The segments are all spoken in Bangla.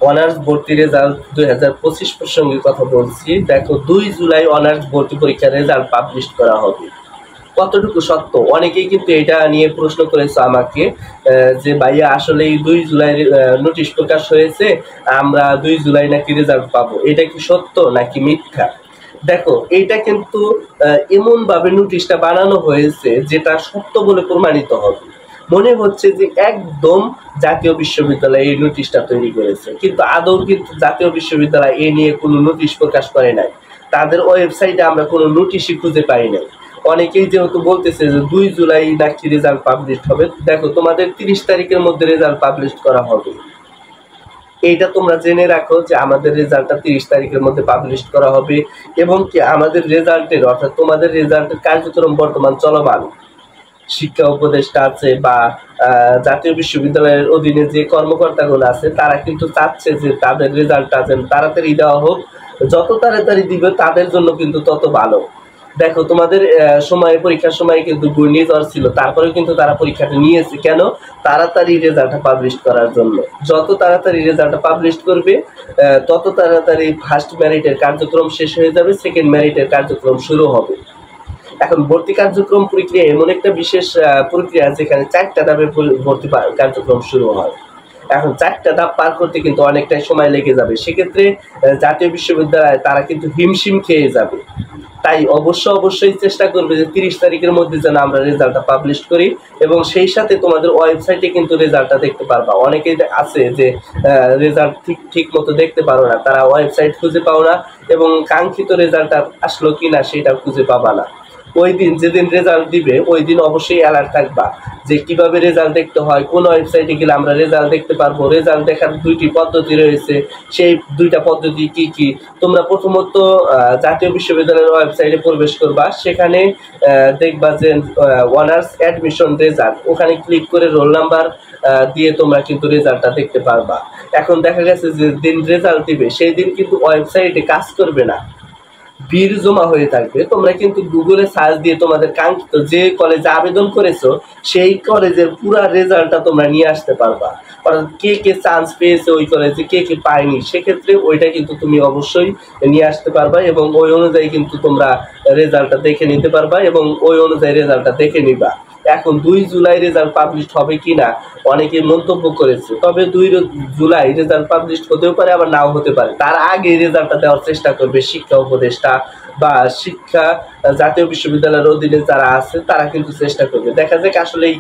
অনার্স ভর্তি রেজাল্ট 2025 প্রসঙ্গে কথা বলছি। দেখো 2 জুলাই অনার্স ভর্তি পরীক্ষার রেজাল্ট পাবলিশ করা হবে। কতটুকু সত্য? অনেকেই কিন্তু এটা নিয়ে প্রশ্ন করেছে আমাকে যে ভাইয়া আসলে এই 2 জুলাই নোটিশ প্রকাশ হয়েছে, আমরা 2 জুলাই নাকি রেজাল্ট পাবো, এটা কি সত্য নাকি মিথ্যা? দেখো এইটা কিন্তু এমন ভাবে নোটিশটা বানানো হয়েছে যেটা সত্য বলে প্রমাণিত হবে। মনে হচ্ছে যে একদম জাতীয় বিশ্ববিদ্যালয় এই নোটিশটা তৈরি করেছে, কিন্তু আদৌ কিন্তু জাতীয় বিশ্ববিদ্যালয় এ নিয়ে কোনো নোটিশ প্রকাশ করে নাই। তাদের ওয়েবসাইটে আমরা কোনো নোটিশই খুঁজে পাই নাই। অনেকেই যেহেতু বলতেছে যে 2 জুলাই নাকি রেজাল্ট পাবলিশ হবে, দেখো তোমাদের 30 তারিখের মধ্যে রেজাল্ট পাবলিশ করা হবে। এইটা তোমরা জেনে রাখো যে আমাদের রেজাল্টটা 30 তারিখের মধ্যে পাবলিশ করা হবে, এবং কি আমাদের রেজাল্টের অর্থাৎ তোমাদের রেজাল্টের কার্যক্রম বর্তমান চলমান। শিক্ষা উপদেষ্টা আছে বা জাতীয় বিশ্ববিদ্যালয়ের অধীনে যে কর্মকর্তাগুলো আছে তারা কিন্তু চাচ্ছে যে তাদের রেজাল্টটা যেন তাড়াতাড়ি দেওয়া হোক। যত তাড়াতাড়ি দিবে তাদের জন্য কিন্তু তত ভালো। দেখো তোমাদের সময়ে পরীক্ষার সময় কিন্তু ঘূর্ণিঝড় ছিল, তারপরেও কিন্তু তারা পরীক্ষাটা নিয়েছে কেন? তাড়াতাড়ি রেজাল্টটা পাবলিশ করার জন্য। যত তাড়াতাড়ি রেজাল্টটা পাবলিশ করবে তত তাড়াতাড়ি ফার্স্ট মেরিটের কার্যক্রম শেষ হয়ে যাবে, সেকেন্ড মেরিটের কার্যক্রম শুরু হবে। এখন ভর্তি কার্যক্রম প্রক্রিয়া এমন একটা বিশেষ প্রক্রিয়া যেখানে 4টা ধাপে ভর্তি কার্যক্রম শুরু হয়। এখন 4টা ধাপ পার করতে কিন্তু অনেকটাই সময় লেগে যাবে। সেক্ষেত্রে জাতীয় বিশ্ববিদ্যালয় তারা কিন্তু হিমশিম খেয়ে যাবে। তাই অবশ্যই চেষ্টা করবে যে 30 তারিখের মধ্যে যেন আমরা রেজাল্টটা পাবলিশ করি, এবং সেই সাথে তোমাদের ওয়েবসাইটে কিন্তু রেজাল্টটা দেখতে পারবা। অনেকেই আছে যে রেজাল্ট ঠিক মতো দেখতে পারো না, তারা ওয়েবসাইট খুঁজে পাও না এবং কাঙ্ক্ষিত রেজাল্টটা আসলো কিনা সেটা খুঁজে পাবা না। ওই দিন যেদিন রেজাল্ট দিবে ওই দিন অবশ্যই অ্যালার্ট থাকবা যে কিভাবে রেজাল্ট দেখতে হয়, কোন ওয়েবসাইটে গেলে আমরা রেজাল্ট দেখতে পারবো। রেজাল্ট দেখার 2টি পদ্ধতি রয়েছে, সেই 2টা পদ্ধতি কি কি? তোমরা প্রথমত জাতীয় বিশ্ববিদ্যালয়ের ওয়েবসাইটে প্রবেশ করবা, সেখানে দেখবা যে অনার্স অ্যাডমিশন রেজাল্ট, ওখানে ক্লিক করে রোল নাম্বার দিয়ে তোমরা কিন্তু রেজাল্টটা দেখতে পারবা। এখন দেখা গেছে যে দিন রেজাল্ট দিবে সেই দিন কিন্তু ওয়েবসাইটে কাজ করবে না, ভিড় জমা হয়ে থাকবে। তোমরা কিন্তু গুগলে সার্চ দিয়ে তোমাদের কাঙ্ক্ষিত যে কলেজে আবেদন করেছো সেই কলেজের পুরো রেজাল্টটা তোমরা নিয়ে আসতে পারবা। অর্থাৎ কে চান্স পেয়েছে ওই কলেজে, কে পায়নি, সেক্ষেত্রে ওইটা কিন্তু তুমি অবশ্যই নিয়ে আসতে পারবা, এবং ওই অনুযায়ী কিন্তু তোমরা রেজাল্টটা দেখে নিতে পারবা এবং ওই অনুযায়ী রেজাল্টটা দেখে নিবা। এখন 2 জুলাই রেজাল্ট পাবলিশ হবে কিনা অনেকে মন্তব্য করেছে, তবে 2 জুলাই রেজাল্ট পাবলিশ হতেও পারে আবার নাও হতে পারে। তার আগে রেজাল্টটা দেওয়ার চেষ্টা করবে শিক্ষা উপদেষ্টা বা জাতীয় বিশ্ববিদ্যালয়ের অধীনে যারা আছে তারা কিন্তু চেষ্টা করবে। দেখা যাক আসলে এই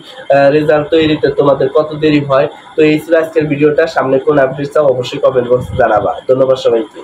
রেজাল্ট তৈরিতে তোমাদের কত দেরি হয়। তো এই ছিল আজকের ভিডিওটা। সামনে কোন আপডেট চাও অবশ্যই কমেন্ট বক্সে জানাবা। ধন্যবাদ সবাইকে।